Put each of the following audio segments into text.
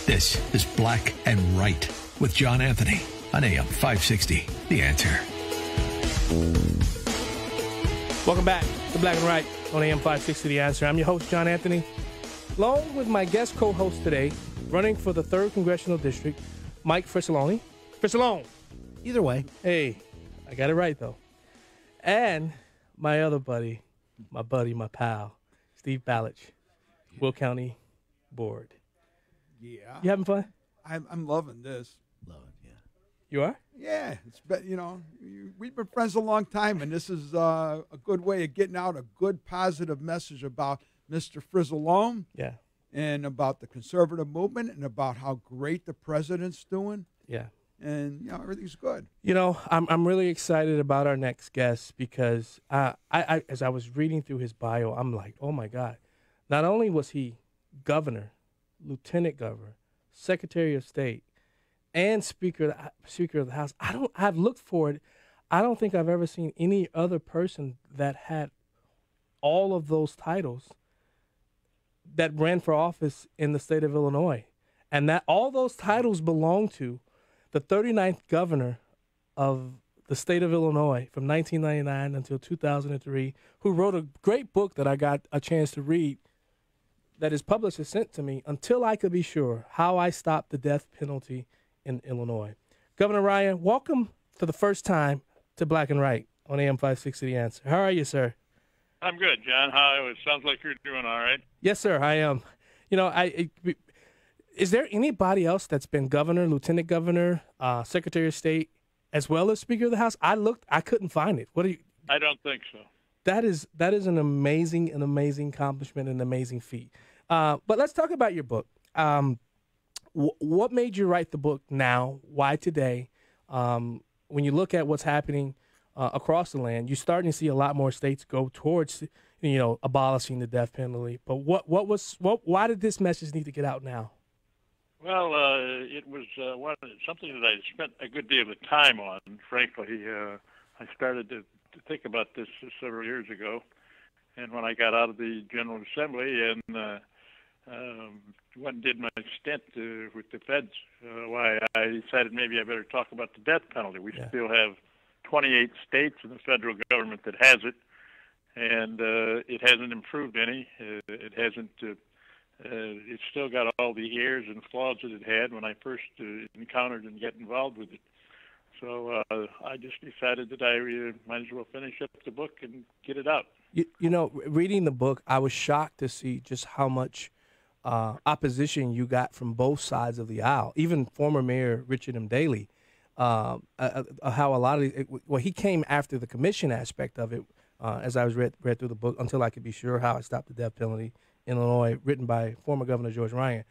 This is Black and Right with John Anthony on AM 560. The Answer. Welcome back to Black and Right on AM 560. The Answer. I'm your host, John Anthony, along with my guest co-host today, running for the 3rd Congressional District, Mike Frisolone. Frisolone. Either way. Hey, I got it right, though. And my other buddy, my pal, Steve Ballich, Will County Board. Yeah. You having fun? I'm loving this. Love it, yeah. You are? Yeah. It's been, we've been friends a long time, and this is a good way of getting out a good, positive message about Mr. Frisolone. Yeah. And about the conservative movement and about how great the president's doing. Yeah. And, everything's good. I'm really excited about our next guest because I as I was reading through his bio, I'm like, oh, my God. Not only was he governor, lieutenant governor, secretary of state, and speaker of the House. I've looked for it. I don't think I've ever seen any other person that had all of those titles that ran for office in the state of Illinois. And that all those titles belong to the 39th governor of the state of Illinois from 1999 until 2003, who wrote a great book that I got a chance to read that his publisher sent to me, Until I Could Be Sure, How I Stopped the Death Penalty in Illinois. Governor Rayn, welcome for the first time to Black and Right on AM 560 The Answer. How are you, sir? I'm good, John. It sounds like you're doing all right. Yes, sir, I am. Is there anybody else that's been governor, lieutenant governor, secretary of state, as well as speaker of the House? I looked, I couldn't find it. I don't think so. That is an amazing accomplishment, an amazing feat. But let's talk about your book. What made you write the book now? Why today? When you look at what's happening across the land, you're starting to see a lot more states go towards, abolishing the death penalty. But why did this message need to get out now? Well, it was something that I spent a good deal of time on. Frankly, I started to think about this several years ago, and when I got out of the General Assembly and went and did my stint with the feds, why I decided maybe I better talk about the death penalty. We still have 28 states in the federal government that has it, and it hasn't improved any. It hasn't. It's still got all the errors and flaws that it had when I first encountered and get involved with it. So I just decided that I might as well finish up the book and get it out. Reading the book, I was shocked to see just how much opposition you got from both sides of the aisle. Even former Mayor Richard M. Daley, how a lot of he came after the commission aspect of it. As I was read through the book, Until I Could Be Sure, How I Stopped the Death Penalty in Illinois, written by former Governor George Rayn.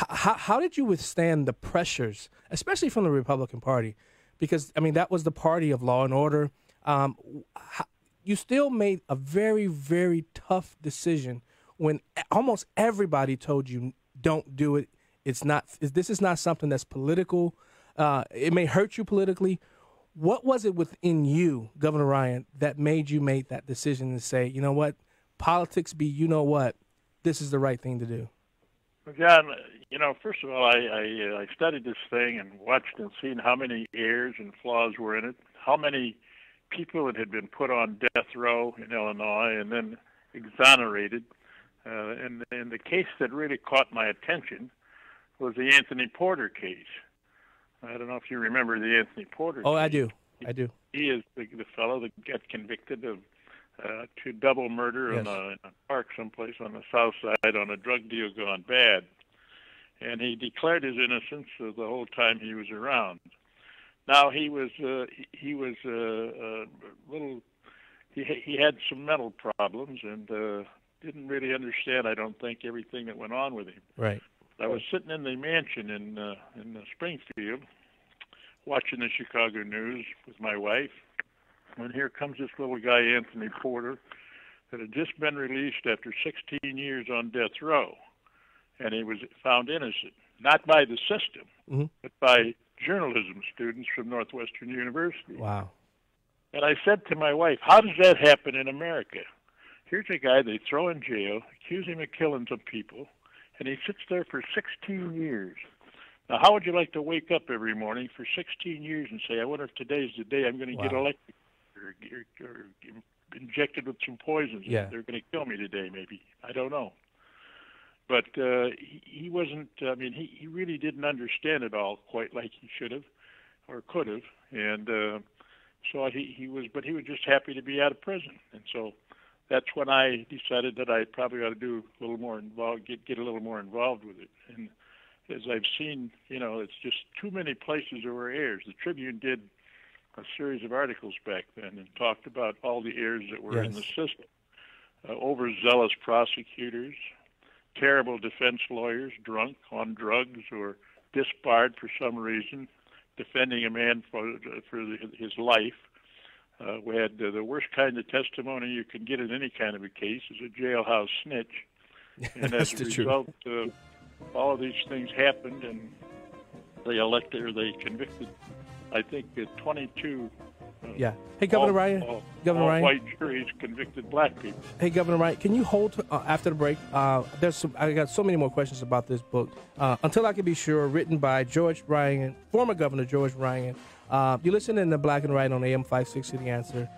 How did you withstand the pressures, especially from the Republican Party? Because, that was the party of law and order. You still made a very, very tough decision when almost everybody told you, don't do it. This is not something that's political. It may hurt you politically. What was it within you, Governor Rayn, that made you make that decision to say, you know what, politics this is the right thing to do? Well, John, first of all, I studied this thing and watched and seen how many errors and flaws were in it, how many people that had been put on death row in Illinois and then exonerated. And the case that really caught my attention was the Anthony Porter case. I don't know if you remember the Anthony Porter case. Oh, I do. He is the fellow that got convicted of to double murder in a park someplace on the south side on a drug deal gone bad. And he declared his innocence the whole time he was around. Now he had some mental problems and didn't really understand, I don't think, everything that went on with him. Right. I was sitting in the mansion in Springfield, watching the Chicago news with my wife, when here comes this little guy, Anthony Porter, that had just been released after 16 years on death row, and he was found innocent, not by the system, but by journalism students from Northwestern University. Wow. And I said to my wife, how does that happen in America? Here's a guy they throw in jail, accuse him of killing some people, and he sits there for 16 years. Now, how would you like to wake up every morning for 16 years and say, I wonder if today's the day I'm going to get elected or injected with some poisons? Yeah. They're going to kill me today, maybe. I don't know. But he wasn't, he really didn't understand it all quite like he should have or could have. And so he was just happy to be out of prison. And so that's when I decided that I probably ought to do a little more involved, get a little more involved with it. And as I've seen, it's just too many places there were errors. The Tribune did a series of articles back then and talked about all the errors that were in the system. Overzealous prosecutors, terrible defense lawyers, drunk, on drugs, or disbarred for some reason, defending a man for his life. We had the worst kind of testimony you can get in any kind of a case is a jailhouse snitch. And as a result, all of these things happened, and they convicted, I think, 22. Hey, Governor Ryan. Governor Ryan. White juries convicted black people. Hey, Governor Ryan, can you hold after the break? I got so many more questions about this book. Until I Can Be Sure, written by George Ryan, former Governor George Ryan. You listen in the Black and White on AM 560, The Answer.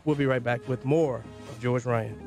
We'll be right back with more of George Ryan.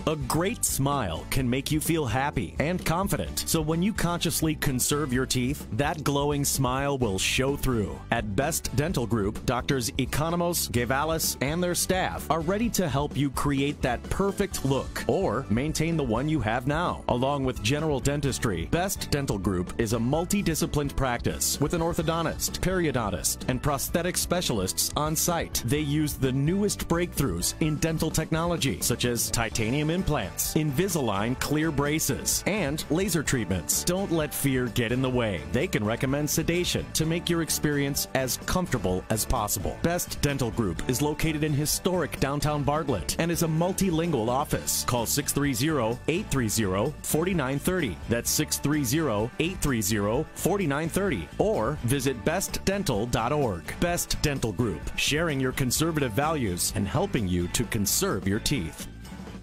A great smile can make you feel happy and confident. So when you consciously conserve your teeth, that glowing smile will show through. At Best Dental Group, Doctors Economos, Guevalis, and their staff are ready to help you create that perfect look or maintain the one you have now. Along with general dentistry, Best Dental Group is a multidisciplined practice with an orthodontist, periodontist, and prosthetic specialists on site. They use the newest breakthroughs in dental technology, such as titanium implants, Invisalign clear braces, and laser treatments. Don't let fear get in the way. They can recommend sedation to make your experience as comfortable as possible. Best Dental Group is located in historic downtown Bartlett and is a multilingual office. Call 630-830-4930. That's 630-830-4930. Or visit bestdental.org. Best Dental Group, sharing your conservative values and helping you to conserve your teeth.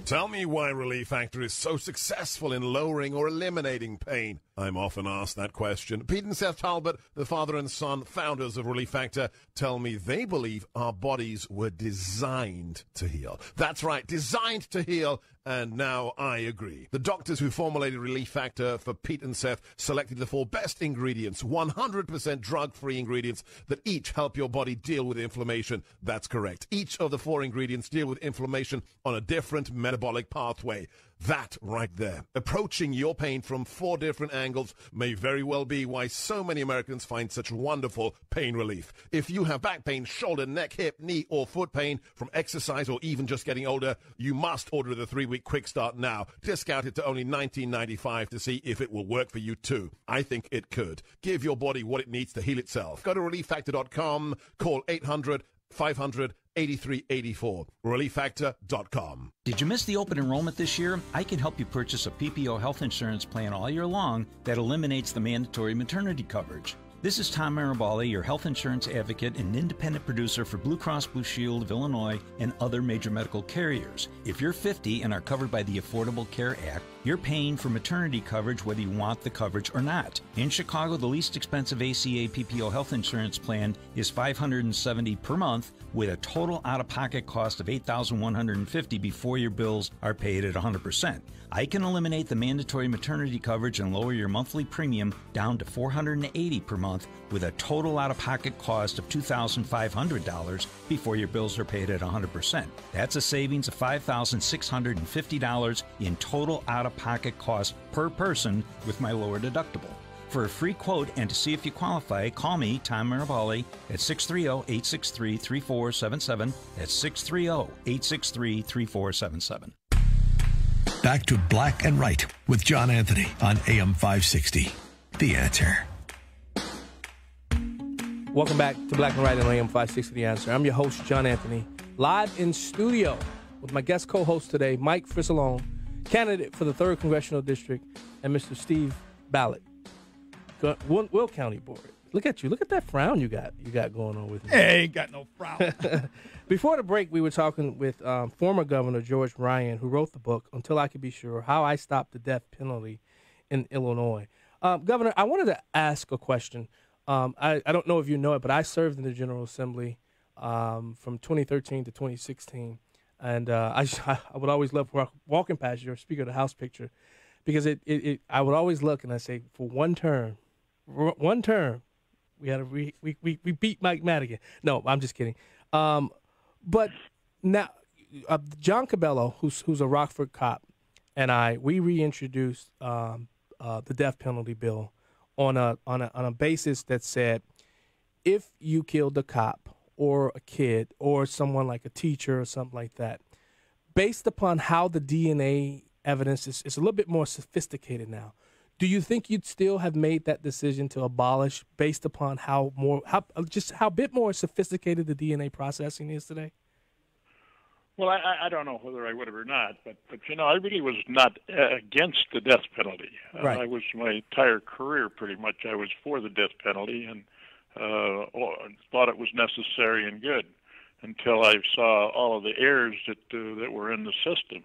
Tell me why Relief Factor is so successful in lowering or eliminating pain. I'm often asked that question. Pete and Seth Talbot, the father and son founders of Relief Factor, tell me they believe our bodies were designed to heal. That's right, designed to heal, and now I agree. The doctors who formulated Relief Factor for Pete and Seth selected the 4 best ingredients, 100% drug-free ingredients that each help your body deal with inflammation. That's correct. Each of the 4 ingredients deal with inflammation on a different metabolic pathway. That right there, approaching your pain from 4 different angles, may very well be why so many Americans find such wonderful pain relief. If you have back pain, shoulder, neck, hip, knee, or foot pain from exercise or even just getting older, you must order the 3-week Quick Start now. Discounted to only $19.95 to see if it will work for you too. I think it could. Give your body what it needs to heal itself. Go to ReliefFactor.com, call 800-500-8384, ReliefFactor.com. Did you miss the open enrollment this year? I can help you purchase a PPO health insurance plan all year long that eliminates the mandatory maternity coverage. This is Tom Marabali, your health insurance advocate and independent producer for Blue Cross Blue Shield of Illinois and other major medical carriers. If you're 50 and are covered by the Affordable Care Act, you're paying for maternity coverage whether you want the coverage or not. In Chicago, the least expensive ACA PPO health insurance plan is $570 per month with a total out-of-pocket cost of $8,150 before your bills are paid at 100%. I can eliminate the mandatory maternity coverage and lower your monthly premium down to $480 per month with a total out-of-pocket cost of $2,500 before your bills are paid at 100%. That's a savings of $5,650 in total out-of-pocket cost per person with my lower deductible. For a free quote and to see if you qualify, call me, Tom Marabali, at 630-863-3477. That's 630-863-3477. Back to Black and White with John Anthony on AM 560. The Answer. Welcome back to Black and White on AM 560, The Answer. I'm your host, John Anthony, live in studio with my guest co-host today, Mike Frizzalone, candidate for the 3rd Congressional District, and Mr. Steve Ballard, Will County Board. Look at you. Look at that frown you got going on with you. Hey, ain't got no frown. Before the break, we were talking with former Governor George Rayn, who wrote the book, Until I Could Be Sure, How I Stopped the Death Penalty in Illinois. Governor, I wanted to ask a question. I don't know if you know it, but I served in the General Assembly from 2013 to 2016. And I would always love walking past your Speaker of the House picture because I would always look and I say, for one term, we had we beat Mike Madigan. No, I'm just kidding. But now, John Cabello, who's a Rockford cop, and we reintroduced the death penalty bill on a basis that said, if you killed a cop or a kid or someone like a teacher or something like that, based upon how the DNA evidence is a little bit more sophisticated now, do you think you'd still have made that decision to abolish based upon how bit more sophisticated the DNA processing is today? Well, I don't know whether I would have or not, but I really was not against the death penalty. Right. I was my entire career pretty much I was for the death penalty and thought it was necessary and good until I saw all of the errors that were in the system.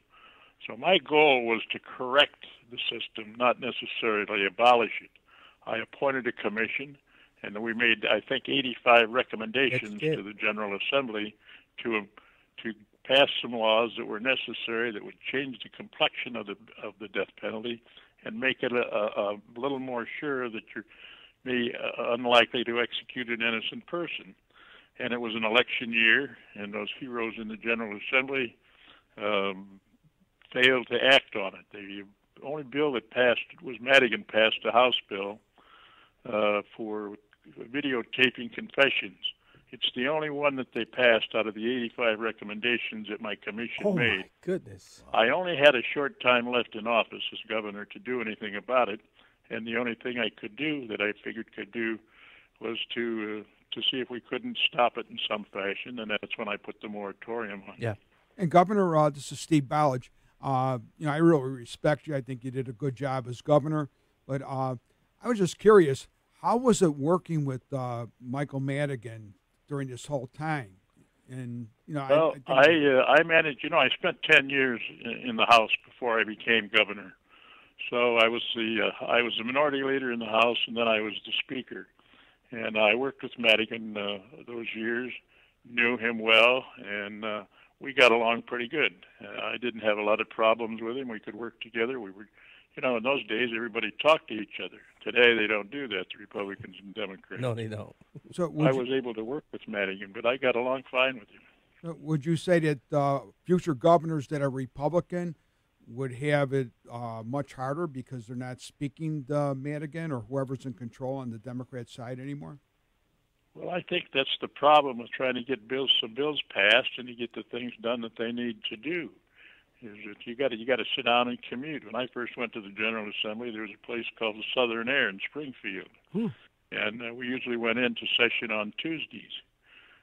So my goal was to correct the system, not necessarily abolish it. I appointed a commission, and we made, I think, 85 recommendations to the General Assembly to pass some laws that were necessary that would change the complexion of the death penalty and make it a little more sure that you're unlikely to execute an innocent person. And it was an election year, and those heroes in the General Assembly failed to act on it. The only bill that passed was Madigan passed a House bill for videotaping confessions. It's the only one that they passed out of the 85 recommendations that my commission made. Oh, my goodness. I only had a short time left in office as governor to do anything about it, and the only thing I could do that I figured could do was to see if we couldn't stop it in some fashion, and that's when I put the moratorium on. Yeah. And Governor, this is Steve Ballage. I really respect you. I think you did a good job as governor. But I was just curious, how was it working with Michael Madigan during this whole time? And I managed. I spent 10 years in the House before I became governor. So I was the minority leader in the House, and then I was the Speaker. And I worked with Madigan those years, knew him well, and we got along pretty good. I didn't have a lot of problems with him. We could work together. We were, in those days, everybody talked to each other. Today, they don't do that, the Republicans and Democrats. No, they don't. So I was able to work with Madigan, but I got along fine with him. Would you say that future governors that are Republican would have it much harder because they're not speaking to Madigan or whoever's in control on the Democrat side anymore? Well, I think that's the problem with trying to get some bills passed and to get the things done that they need to do. Is that you got to sit down and commute. When I first went to the General Assembly, there was a place called the Southern Air in Springfield, and we usually went into session on Tuesdays.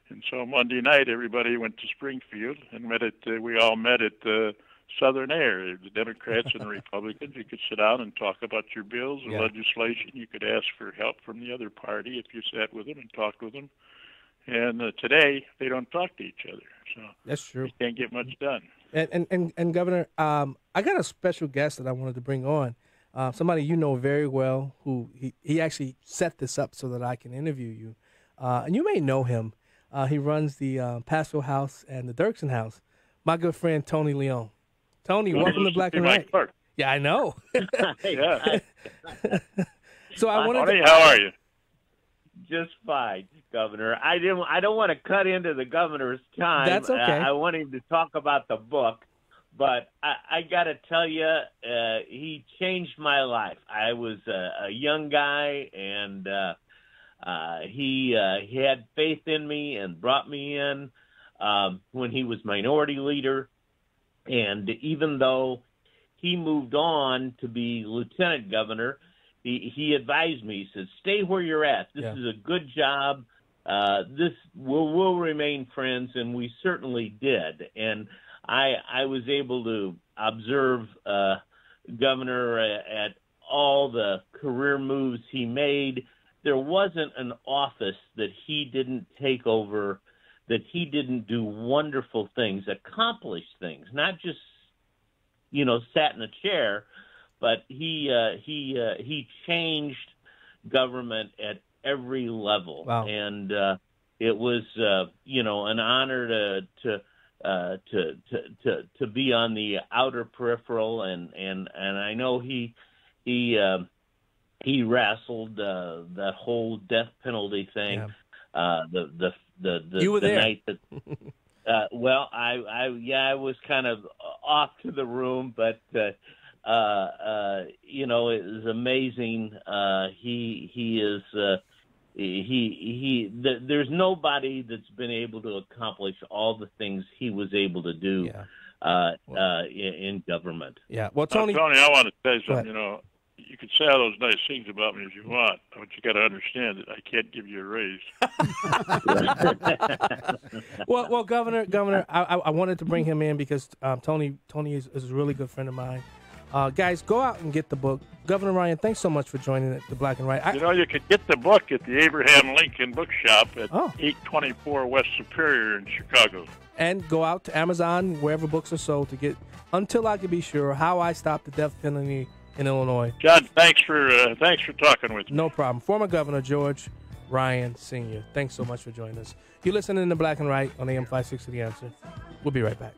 And so Monday night, everybody went to Springfield and we all met at Southern Air, the Democrats and the Republicans. You could sit down and talk about your bills and legislation. You could ask for help from the other party if you sat with them and talked with them. And today, they don't talk to each other. So that's true. You can't get much done. And Governor, I got a special guest that I wanted to bring on, somebody you know very well, who he actually set this up so that I can interview you. And you may know him. He runs the Passville House and the Dirksen House. My good friend, Tony Leone. Tony, welcome to Black and White. Yeah, I know. Yeah. So I wanted Tony, how are you? Just fine, Governor. I don't want to cut into the governor's time. That's okay. I want him to talk about the book, but I got to tell you, he changed my life. I was a young guy, and he had faith in me and brought me in when he was minority leader. And even though he moved on to be lieutenant governor, he advised me. He said, "Stay where you're at. This is a good job. This we'll remain friends," and we certainly did. And I was able to observe Governor at all the career moves he made. there wasn't an office that he didn't take over, that he didn't do wonderful things, accomplish things, not just, sat in a chair, but he changed government at every level. Wow. And it was, an honor to be on the outer peripheral, and I know he wrestled that whole death penalty thing. Yeah. You were the there. night that. I was kind of off to the room, but it was amazing. There's nobody that's been able to accomplish all the things he was able to do in government. Yeah. Well, Tony, I want to say something. You can say all those nice things about me if you want, but you got to understand that I can't give you a raise. well, Governor, I wanted to bring him in because Tony is a really good friend of mine. Guys, go out and get the book. Governor Ryan, thanks so much for joining the Black and White. You can get the book at the Abraham Lincoln Bookshop at 824 West Superior in Chicago. And go out to Amazon, wherever books are sold, to get Until I Can Be Sure, How I Stopped the Death Penalty in Illinois. John, thanks for talking with me. No problem. Former Governor George Ryan Sr., thanks so much for joining us. You're listening to Black and White on AM 560 The Answer. We'll be right back.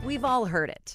We've all heard it.